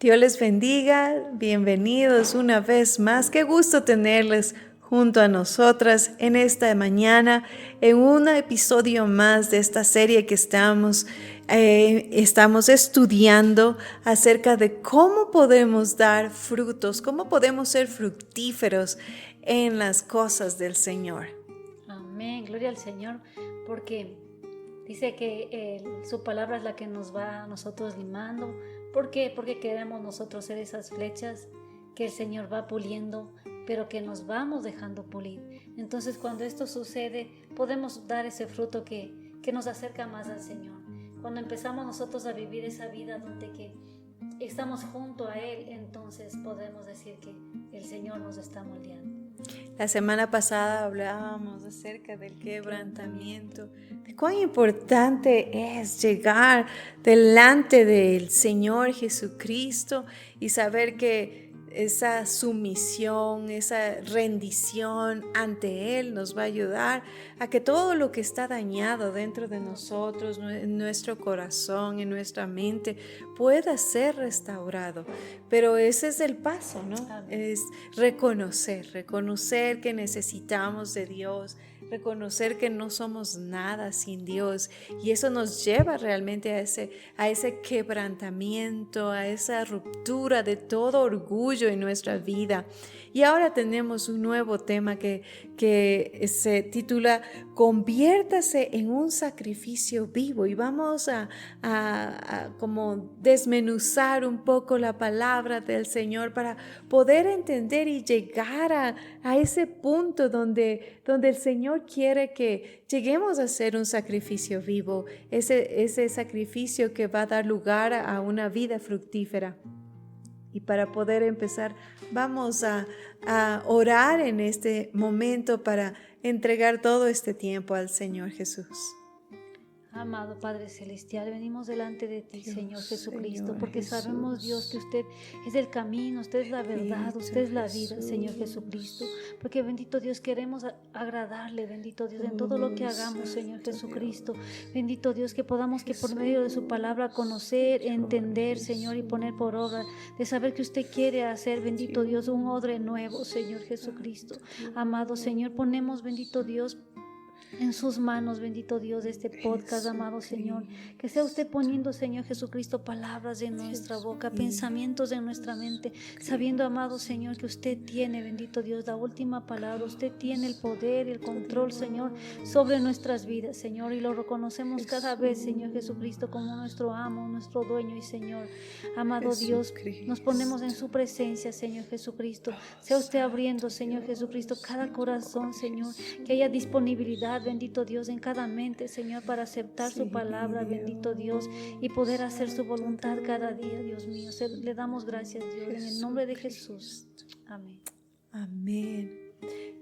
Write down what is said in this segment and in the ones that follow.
Dios les bendiga, bienvenidos una vez más. Qué gusto tenerles junto a nosotras en esta mañana, en un episodio más de esta serie que estamos estudiando acerca de cómo podemos dar frutos, cómo podemos ser fructíferos en las cosas del Señor. Amén, gloria al Señor, porque dice que su palabra es la que nos va a nosotros limando. ¿Por qué? Porque queremos nosotros ser esas flechas que el Señor va puliendo, pero que nos vamos dejando pulir. Entonces, cuando esto sucede, podemos dar ese fruto que nos acerca más al Señor. Cuando empezamos nosotros a vivir esa vida donde que estamos junto a Él, entonces podemos decir que el Señor nos está moldeando. La semana pasada hablábamos acerca del quebrantamiento, de cuán importante es llegar delante del Señor Jesucristo y saber que esa sumisión, esa rendición ante Él nos va a ayudar a que todo lo que está dañado dentro de nosotros, en nuestro corazón, en nuestra mente, pueda ser restaurado. Pero ese es el paso, ¿no? Es reconocer que necesitamos de Dios, reconocer que no somos nada sin Dios, y eso nos lleva realmente a ese quebrantamiento, a esa ruptura de todo orgullo en nuestra vida. Y ahora tenemos un nuevo tema que se titula Conviértase en un sacrificio vivo, y vamos a como desmenuzar un poco la palabra del Señor para poder entender y llegar a ese punto donde el Señor quiere que lleguemos a ser un sacrificio vivo, ese sacrificio que va a dar lugar a una vida fructífera. Y para poder empezar, vamos a orar en este momento para entregar todo este tiempo al Señor Jesús. Amado Padre Celestial, venimos delante de ti, Dios, Señor Jesucristo, Señor porque Jesús. Sabemos, Dios, que usted es el camino, usted es la verdad, usted es la vida, Señor Jesucristo, porque bendito Dios, queremos agradarle, bendito Dios, en todo lo que hagamos, Señor Jesucristo, bendito Dios, que podamos que por medio de su palabra conocer, entender, Señor, y poner por obra, de saber que usted quiere hacer, bendito Dios, un odre nuevo, Señor Jesucristo. Amado Señor, ponemos, bendito Dios, en sus manos, bendito Dios, de este podcast, amado Señor, que sea usted poniendo, Señor Jesucristo, palabras en nuestra boca, pensamientos en nuestra mente, sabiendo, amado Señor, que usted tiene, bendito Dios, la última palabra, usted tiene el poder y el control, Señor, sobre nuestras vidas, Señor, y lo reconocemos cada vez, Señor Jesucristo, como nuestro amo, nuestro dueño y Señor. Amado Dios, nos ponemos en su presencia, Señor Jesucristo, sea usted abriendo, Señor Jesucristo, cada corazón, Señor, que haya disponibilidad, bendito Dios, en cada mente, Señor, para aceptar su palabra, bendito Dios, y poder hacer su voluntad cada día, Dios mío. Le damos gracias, Dios, en el nombre de Jesús. Amén. Amén.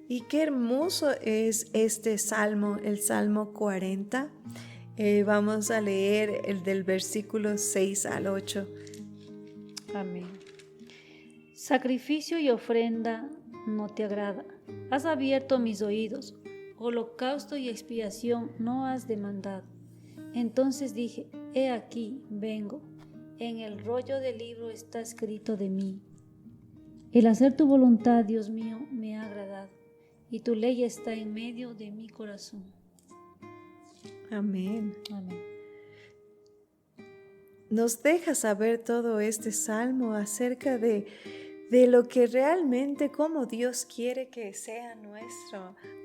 Y qué hermoso es este salmo, el Salmo 40. Vamos a leer el del versículo 6 al 8. Amén. Sacrificio y ofrenda no te agrada. Has abierto mis oídos. Holocausto y expiación no has demandado. Entonces dije, he aquí, vengo. En el rollo del libro está escrito de mí. El hacer tu voluntad, Dios mío, me ha agradado, y tu ley está en medio de mi corazón. Amén. Amén. Nos deja saber todo este salmo acerca de lo que realmente, como Dios quiere que sea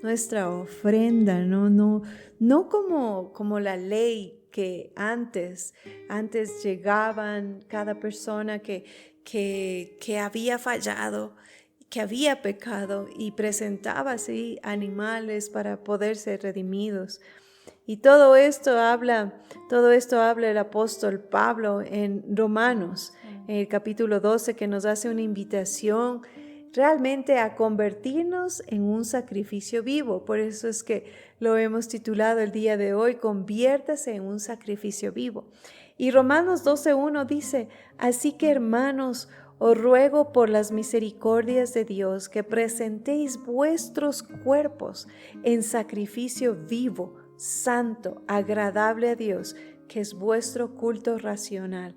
nuestra ofrenda, no como la ley que antes llegaban cada persona que había fallado, que había pecado, y presentaba así animales para poder ser redimidos. Y todo esto habla el apóstol Pablo en Romanos, en el capítulo 12, que nos hace una invitación realmente a convertirnos en un sacrificio vivo. Por eso es que lo hemos titulado el día de hoy, Conviértase en un sacrificio vivo. Y Romanos 12:1 dice, así que hermanos, os ruego por las misericordias de Dios que presentéis vuestros cuerpos en sacrificio vivo, santo, agradable a Dios, que es vuestro culto racional.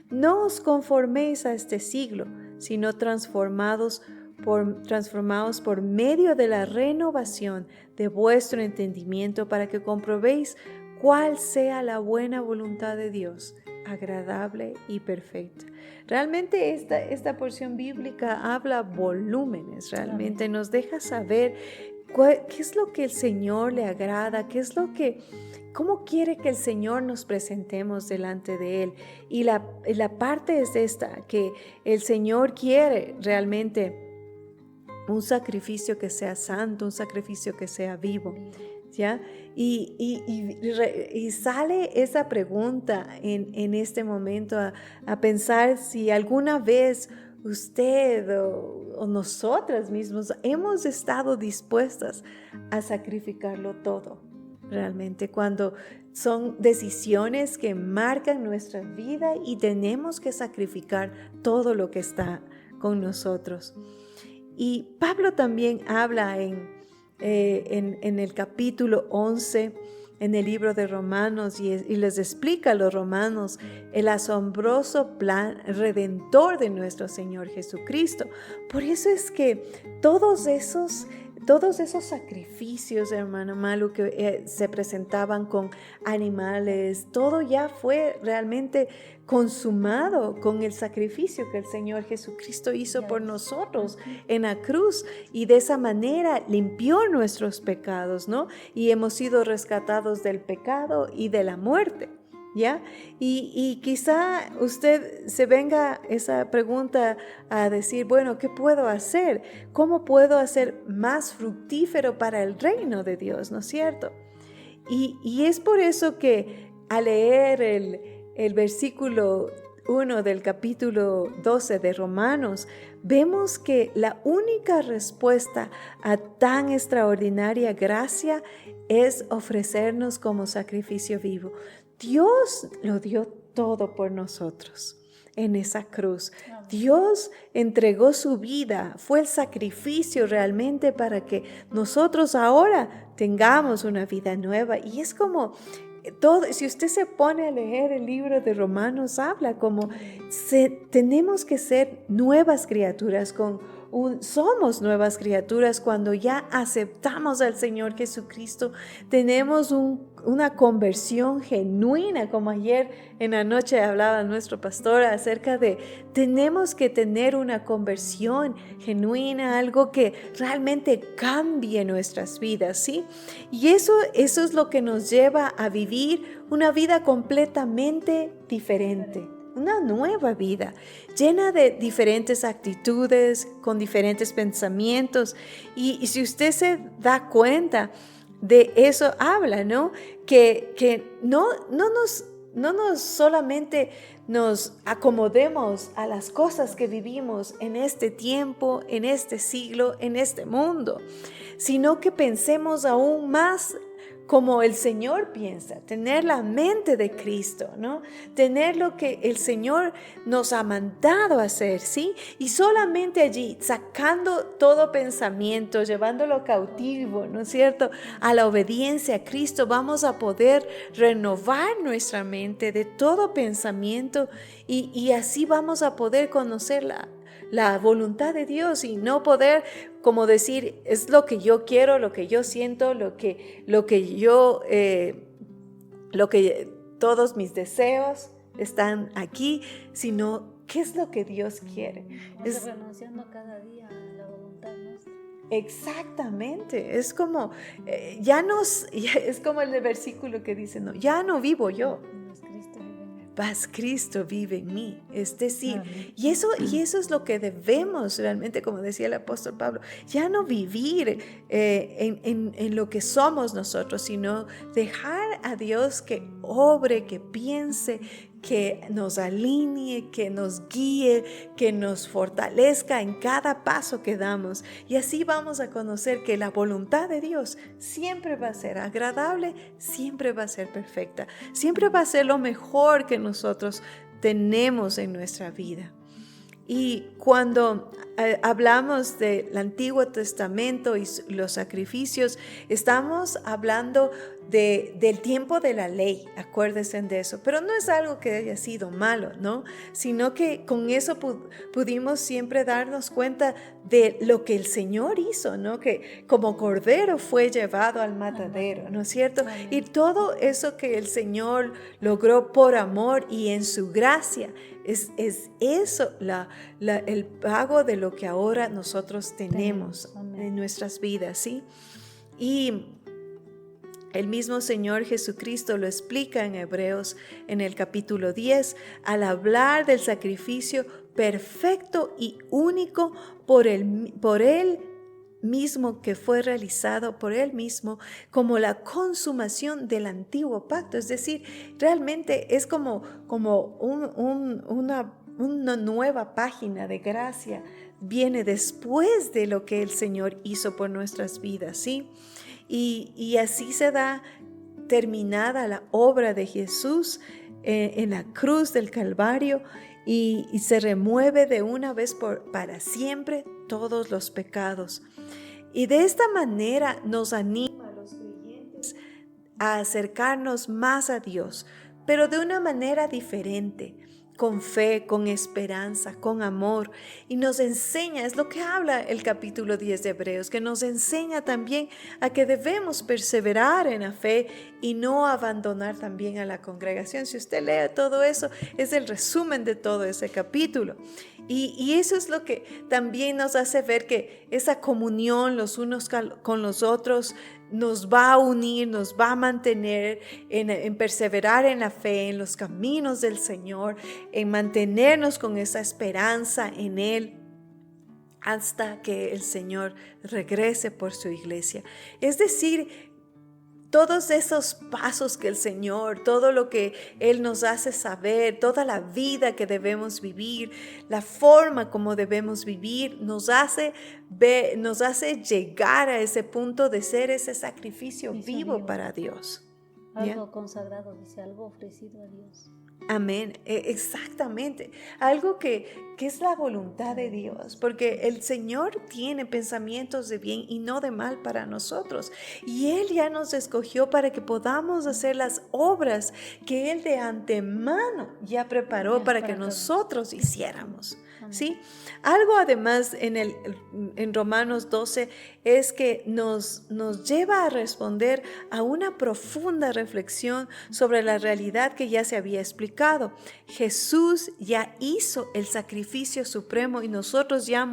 No os conforméis a este siglo, sino transformados por medio de la renovación de vuestro entendimiento, para que comprobéis cuál sea la buena voluntad de Dios, agradable y perfecta. Realmente esta porción bíblica habla volúmenes, realmente nos deja saber qué es lo que el Señor le agrada, cómo quiere que el Señor nos presentemos delante de Él. Y la parte es esta, que el Señor quiere realmente un sacrificio que sea santo, un sacrificio que sea vivo, ¿ya? Y sale esa pregunta en este momento a pensar si alguna vez usted o nosotras mismos hemos estado dispuestas a sacrificarlo todo, realmente, cuando son decisiones que marcan nuestra vida y tenemos que sacrificar todo lo que está con nosotros. Y Pablo también habla en el capítulo 11, en el libro de Romanos, y les explica a los romanos el asombroso plan redentor de nuestro Señor Jesucristo. Por eso es que todos esos sacrificios, hermano Malu, que se presentaban con animales, todo ya fue realmente consumado con el sacrificio que el Señor Jesucristo hizo por nosotros en la cruz, y de esa manera limpió nuestros pecados, ¿no? Y hemos sido rescatados del pecado y de la muerte, ¿ya? Y quizá usted se venga esa pregunta a decir, bueno, ¿qué puedo hacer? ¿Cómo puedo hacer más fructífero para el reino de Dios? ¿No es cierto? Y es por eso que al leer el versículo 1 del capítulo 12 de Romanos, vemos que la única respuesta a tan extraordinaria gracia es ofrecernos como sacrificio vivo. Dios lo dio todo por nosotros en esa cruz. Dios entregó su vida, fue el sacrificio realmente para que nosotros ahora tengamos una vida nueva. Y es como todo, si usted se pone a leer el libro de Romanos, habla como tenemos que ser nuevas criaturas, somos nuevas criaturas cuando ya aceptamos al Señor Jesucristo. Tenemos una conversión genuina, como ayer en la noche hablaba nuestro pastor acerca de tenemos que tener una conversión genuina, algo que realmente cambie nuestras vidas, ¿sí? Y eso es lo que nos lleva a vivir una vida completamente diferente. Una nueva vida, llena de diferentes actitudes, con diferentes pensamientos. Y si usted se da cuenta de eso, habla, ¿no? Que no nos solamente nos acomodemos a las cosas que vivimos en este tiempo, en este siglo, en este mundo, sino que pensemos aún más como el Señor piensa, tener la mente de Cristo, ¿no? Tener lo que el Señor nos ha mandado a hacer, ¿sí? Y solamente allí, sacando todo pensamiento, llevándolo cautivo, ¿no es cierto?, a la obediencia a Cristo, vamos a poder renovar nuestra mente de todo pensamiento y así vamos a poder conocer la voluntad de Dios y no poder como decir es lo que yo quiero, lo que yo siento, lo que todos mis deseos están aquí, sino qué es lo que Dios quiere. Es renunciando cada día a la voluntad nuestra. Exactamente, es como es como el versículo que dice, no, ya no vivo yo. Mas Cristo vive en mí, sí. Y eso es lo que debemos realmente, como decía el apóstol Pablo, ya no vivir en lo que somos nosotros, sino dejar a Dios que obre, que piense, que nos alinee, que nos guíe, que nos fortalezca en cada paso que damos. Y así vamos a conocer que la voluntad de Dios siempre va a ser agradable, siempre va a ser perfecta, siempre va a ser lo mejor que nosotros tenemos en nuestra vida. Y cuando hablamos del Antiguo Testamento y los sacrificios, estamos hablando del tiempo de la ley, acuérdense de eso, pero no es algo que haya sido malo, ¿no? Sino que con eso pudimos siempre darnos cuenta de lo que el Señor hizo, ¿no? Que como cordero fue llevado al matadero, ¿no es cierto? Amén. Y todo eso que el Señor logró por amor y en su gracia, es eso el pago de lo que ahora nosotros tenemos en nuestras vidas, ¿sí? Y el mismo Señor Jesucristo lo explica en Hebreos en el capítulo 10 al hablar del sacrificio perfecto y único por él mismo, que fue realizado por él mismo como la consumación del antiguo pacto. Es decir, realmente es como una nueva página de gracia. Viene después de lo que el Señor hizo por nuestras vidas, ¿sí? Y así se da terminada la obra de Jesús en la cruz del Calvario y se remueve de una vez para siempre todos los pecados. Y de esta manera nos anima a los creyentes a acercarnos más a Dios, pero de una manera diferente, con fe, con esperanza, con amor, y nos enseña, es lo que habla el capítulo 10 de Hebreos, que nos enseña también a que debemos perseverar en la fe y no abandonar también a la congregación. Si usted lee todo eso, es el resumen de todo ese capítulo. Y eso es lo que también nos hace ver que esa comunión los unos con los otros nos va a unir, nos va a mantener en perseverar en la fe, en los caminos del Señor, en mantenernos con esa esperanza en Él hasta que el Señor regrese por su iglesia. Es decir, todos esos pasos que el Señor, todo lo que Él nos hace saber, toda la vida que debemos vivir, la forma como debemos vivir, nos hace llegar a ese punto de ser ese sacrificio vivo para Dios. Algo consagrado, dice, algo ofrecido a Dios. Amén, exactamente. Algo que es la voluntad de Dios, porque el Señor tiene pensamientos de bien y no de mal para nosotros. Y Él ya nos escogió para que podamos hacer las obras que Él de antemano ya preparó para que nosotros hiciéramos. ¿Sí? Algo además en Romanos 12 es que nos lleva a responder a una profunda reflexión sobre la realidad que ya se había explicado. Jesús ya hizo el sacrificio supremo y nosotros ya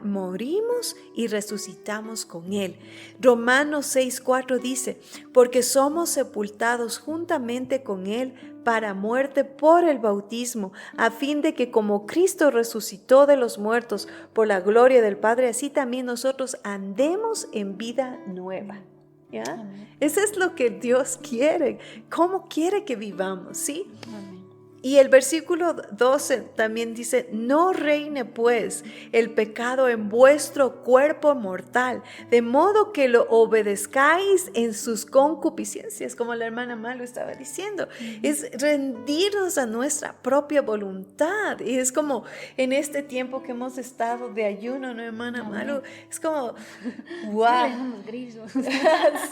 morimos y resucitamos con Él. Romanos 6:4 dice, porque somos sepultados juntamente con Él para muerte por el bautismo, a fin de que como Cristo resucitó de los muertos por la gloria del Padre, así también nosotros andemos en vida nueva. ¿Ya? Eso es lo que Dios quiere, cómo quiere que vivamos, ¿sí? Amén. Y el versículo 12 también dice, no reine pues el pecado en vuestro cuerpo mortal, de modo que lo obedezcáis en sus concupiscencias, como la hermana Malu estaba diciendo. Es rendirnos a nuestra propia voluntad. Y es como en este tiempo que hemos estado de ayuno, ¿no, hermana Malu? Es como, wow.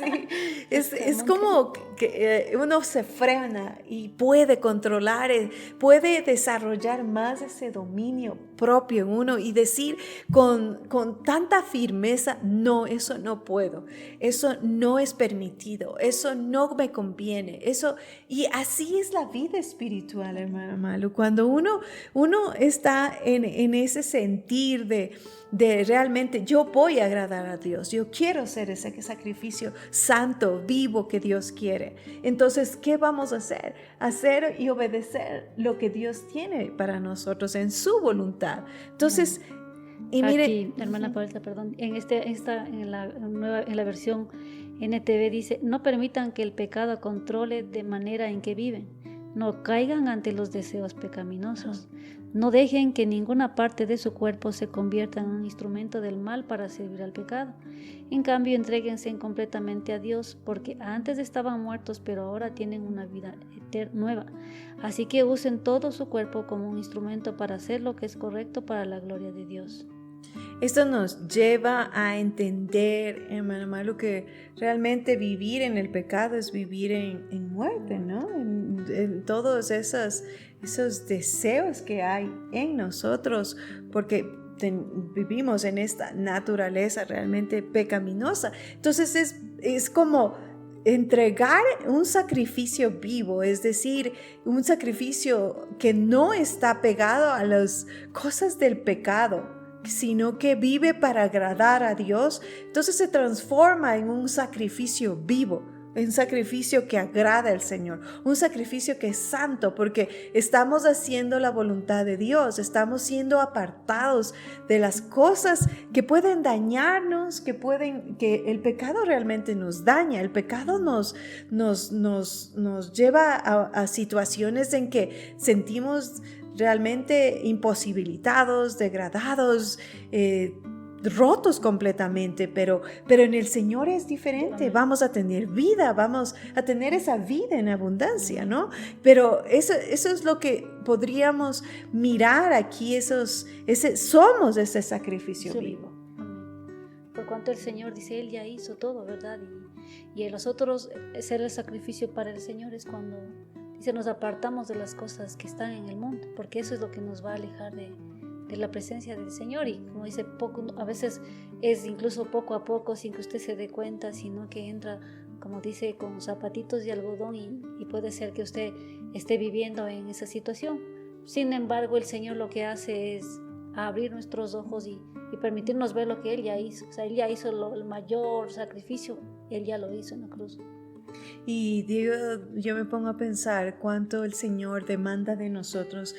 Sí, es como que uno se frena y puede controlar, puede desarrollar más ese dominio propio en uno y decir con tanta firmeza, no, eso no puedo, eso no es permitido, eso no me conviene, eso. Y así es la vida espiritual, hermana Malu, cuando uno está en ese sentir de realmente yo voy a agradar a Dios, yo quiero hacer ese sacrificio santo, vivo que Dios quiere. Entonces, ¿qué vamos a hacer? Hacer y obedecer lo que Dios tiene para nosotros en su voluntad. Entonces, y mire, aquí, hermana Paulita, perdón, en la versión NTV dice, no permitan que el pecado controle de manera en que viven, no caigan ante los deseos pecaminosos. No dejen que ninguna parte de su cuerpo se convierta en un instrumento del mal para servir al pecado. En cambio, entréguense completamente a Dios, porque antes estaban muertos, pero ahora tienen una vida nueva. Así que usen todo su cuerpo como un instrumento para hacer lo que es correcto para la gloria de Dios. Esto nos lleva a entender, hermano Malu, que realmente vivir en el pecado es vivir en muerte, ¿no? En todos esos deseos que hay en nosotros, porque vivimos en esta naturaleza realmente pecaminosa. Entonces es como entregar un sacrificio vivo, es decir, un sacrificio que no está pegado a las cosas del pecado, sino que vive para agradar a Dios. Entonces se transforma en un sacrificio vivo, un sacrificio que agrada al Señor, un sacrificio que es santo, porque estamos haciendo la voluntad de Dios, estamos siendo apartados de las cosas que pueden dañarnos, que el pecado realmente nos daña. El pecado nos lleva a situaciones en que sentimos realmente imposibilitados, degradados, rotos completamente, pero en el Señor es diferente. Vamos a tener vida, vamos a tener esa vida en abundancia, ¿no? Pero eso es lo que podríamos mirar aquí, somos ese sacrificio vivo. Por cuanto el Señor dice, Él ya hizo todo, ¿verdad? Y nosotros ser el sacrificio para el Señor es cuando dice, nos apartamos de las cosas que están en el mundo, porque eso es lo que nos va a alejar de la presencia del Señor. Y como dice, a veces es incluso poco a poco, sin que usted se dé cuenta, sino que entra, como dice, con zapatitos de algodón y puede ser que usted esté viviendo en esa situación. Sin embargo, el Señor lo que hace es abrir nuestros ojos y permitirnos ver lo que Él ya hizo. O sea, Él ya hizo el mayor sacrificio, Él ya lo hizo en la cruz. Y digo, yo me pongo a pensar cuánto el Señor demanda de nosotros,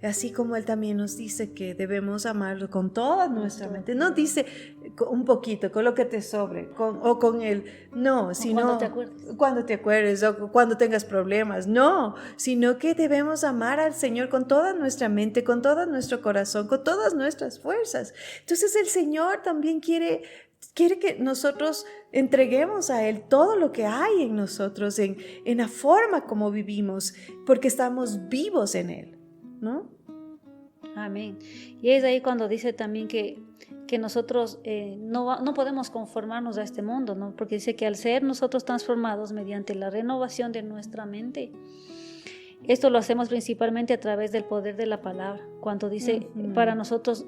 así como Él también nos dice que debemos amarlo con toda nuestra mente. No dice un poquito, con lo que te sobre, o con Él, no, sino cuando te acuerdes o cuando tengas problemas, no, sino que debemos amar al Señor con toda nuestra mente, con todo nuestro corazón, con todas nuestras fuerzas. Entonces el Señor también quiere que nosotros entreguemos a Él todo lo que hay en nosotros, en la forma como vivimos, porque estamos vivos en Él, ¿no? Amén. Y es ahí cuando dice también que nosotros no podemos conformarnos a este mundo, ¿no? Porque dice que al ser nosotros transformados mediante la renovación de nuestra mente, esto lo hacemos principalmente a través del poder de la palabra. Cuando dice, para nosotros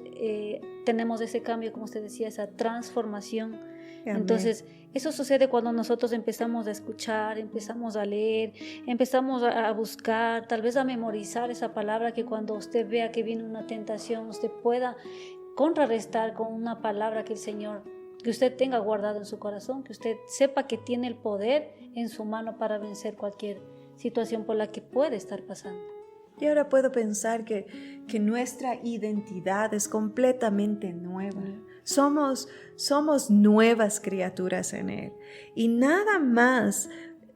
tenemos ese cambio, como usted decía, esa transformación. Amén. Entonces, eso sucede cuando nosotros empezamos a escuchar, empezamos a leer, empezamos a buscar, tal vez a memorizar esa palabra, que cuando usted vea que viene una tentación, usted pueda contrarrestar con una palabra que el Señor, que usted tenga guardado en su corazón, que usted sepa que tiene el poder en su mano para vencer cualquier situación por la que puede estar pasando. Y ahora puedo pensar que nuestra identidad es completamente nueva. Somos nuevas criaturas en Él. Y nada más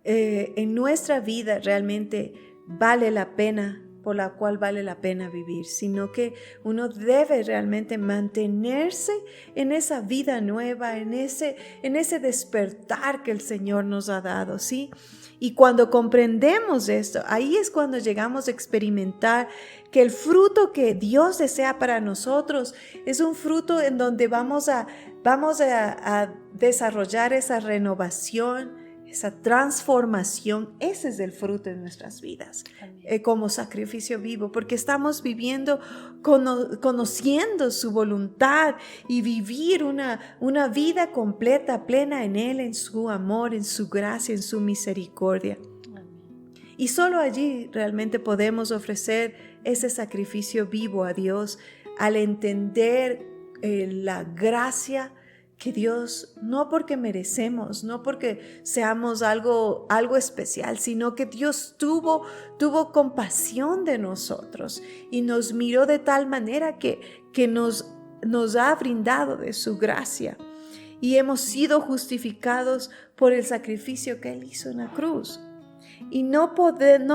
en nuestra vida realmente vale la pena, por la cual vale la pena vivir, sino que uno debe realmente mantenerse en esa vida nueva, en ese despertar que el Señor nos ha dado, ¿sí? Y cuando comprendemos esto, ahí es cuando llegamos a experimentar que el fruto que Dios desea para nosotros es un fruto en donde vamos a desarrollar esa renovación, esa transformación. Ese es el fruto de nuestras vidas, como sacrificio vivo, porque estamos viviendo, conociendo su voluntad y vivir una vida completa, plena en Él, en su amor, en su gracia, en su misericordia. Y solo allí realmente podemos ofrecer ese sacrificio vivo a Dios, al entender la gracia que Dios, no porque merecemos, no porque seamos algo especial, sino que Dios tuvo compasión de nosotros y nos miró de tal manera que nos ha brindado de su gracia y hemos sido justificados por el sacrificio que Él hizo en la cruz. Y no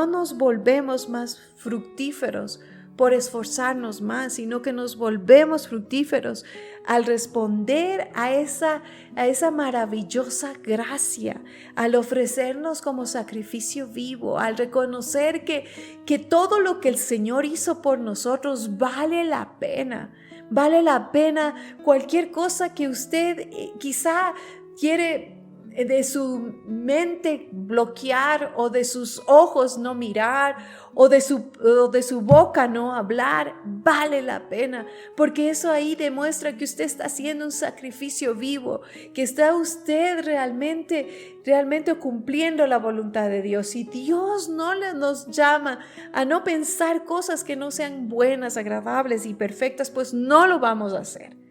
nos volvemos más fructíferos por esforzarnos más, sino que nos volvemos fructíferos al responder a esa maravillosa gracia, al ofrecernos como sacrificio vivo, al reconocer que todo lo que el Señor hizo por nosotros vale la pena. Vale la pena cualquier cosa que usted quizá quiere de su mente bloquear o de sus ojos no mirar o de su boca no hablar, vale la pena, porque eso ahí demuestra que usted está haciendo un sacrificio vivo, que está usted realmente cumpliendo la voluntad de Dios. Y Dios no nos llama a no pensar cosas que no sean buenas, agradables y perfectas, pues no lo vamos a hacer.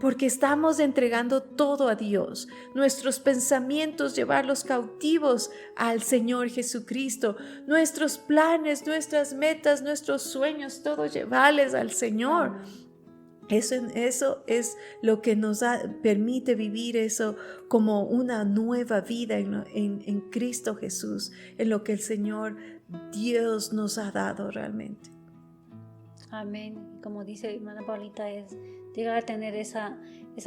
Porque estamos entregando todo a Dios, nuestros pensamientos, llevarlos cautivos al Señor Jesucristo, nuestros planes, nuestras metas, nuestros sueños, todo llevarles al Señor. Eso es lo que nos permite vivir eso como una nueva vida en Cristo Jesús, en lo que el Señor Dios nos ha dado realmente. Amén. Como dice hermana Paulita, es llegar a tener esa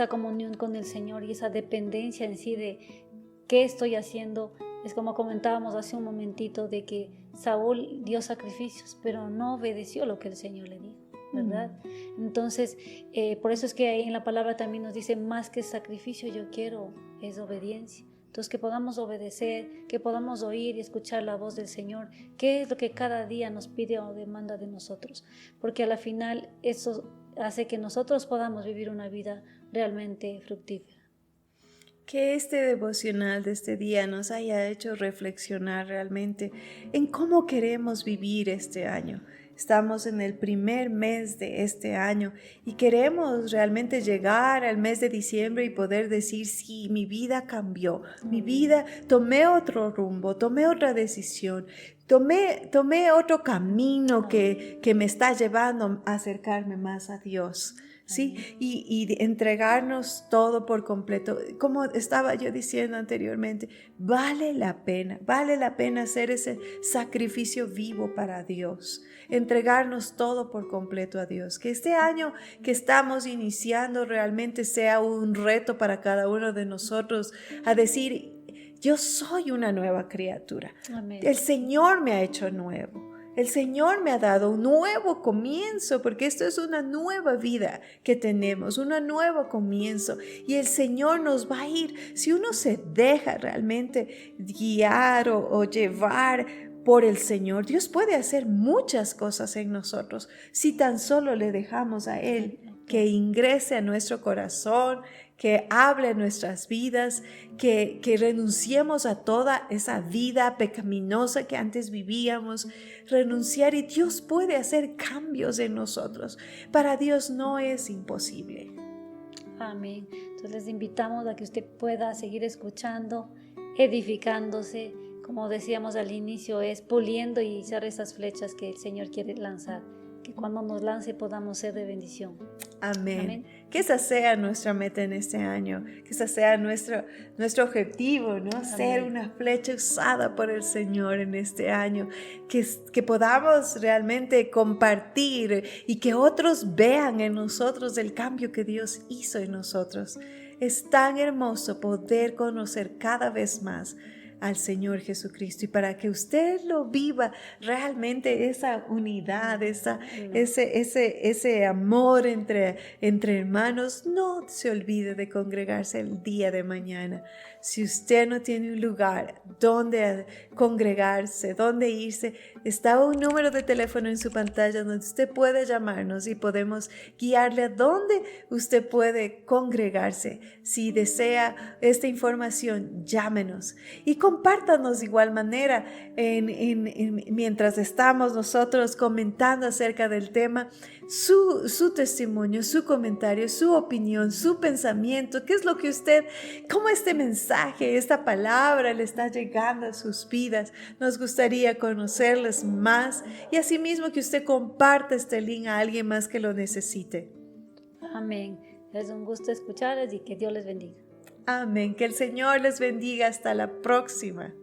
comunión con el Señor y esa dependencia en sí de qué estoy haciendo. Es como comentábamos hace un momentito de que Saúl dio sacrificios, pero no obedeció lo que el Señor le dijo, ¿verdad? Entonces, por eso es que en la palabra también nos dice, más que sacrificio yo quiero es obediencia. Entonces, que podamos obedecer, que podamos oír y escuchar la voz del Señor, qué es lo que cada día nos pide o demanda de nosotros, porque a la final eso hace que nosotros podamos vivir una vida realmente fructífera. Que este devocional de este día nos haya hecho reflexionar realmente en cómo queremos vivir este año. Estamos en el primer mes de este año y queremos realmente llegar al mes de diciembre y poder decir, sí, mi vida cambió, mi vida, tomé otro rumbo, tomé otra decisión, tomé otro camino que me está llevando a acercarme más a Dios. ¿Sí? Y entregarnos todo por completo. Como estaba yo diciendo anteriormente, vale la pena hacer ese sacrificio vivo para Dios, entregarnos todo por completo a Dios. Que este año que estamos iniciando realmente sea un reto para cada uno de nosotros a decir, yo soy una nueva criatura. Amén. El Señor me ha hecho nuevo. El Señor me ha dado un nuevo comienzo, porque esto es una nueva vida que tenemos, un nuevo comienzo. Y el Señor nos va a ir, si uno se deja realmente guiar o llevar por el Señor, Dios puede hacer muchas cosas en nosotros, si tan solo le dejamos a Él que ingrese a nuestro corazón, que hable en nuestras vidas, que renunciemos a toda esa vida pecaminosa que antes vivíamos, renunciar, y Dios puede hacer cambios en nosotros. Para Dios no es imposible. Amén. Entonces les invitamos a que usted pueda seguir escuchando, edificándose, como decíamos al inicio, es puliendo y echar esas flechas que el Señor quiere lanzar. Que cuando nos lance podamos ser de bendición. Amén. Amén. Que esa sea nuestra meta en este año, que esa sea nuestro objetivo, ¿no? Amén. Ser una flecha usada por el Señor en este año, que podamos realmente compartir y que otros vean en nosotros el cambio que Dios hizo en nosotros. Es tan hermoso poder conocer cada vez más al Señor Jesucristo, y para que usted lo viva realmente, esa unidad, ese amor entre hermanos, no se olvide de congregarse el día de mañana. Si usted no tiene un lugar donde congregarse, donde irse, está un número de teléfono en su pantalla donde usted puede llamarnos y podemos guiarle a dónde usted puede congregarse. Si desea esta información, llámenos y compártanos de igual manera mientras estamos nosotros comentando acerca del tema, su testimonio, su comentario, su opinión, su pensamiento, qué es lo que cómo este mensaje, esta palabra le está llegando a sus vidas. Nos gustaría conocerles más y asimismo que usted comparta este link a alguien más que lo necesite. Amén. Es un gusto escucharles y que Dios les bendiga. Amén. Que el Señor les bendiga. Hasta la próxima.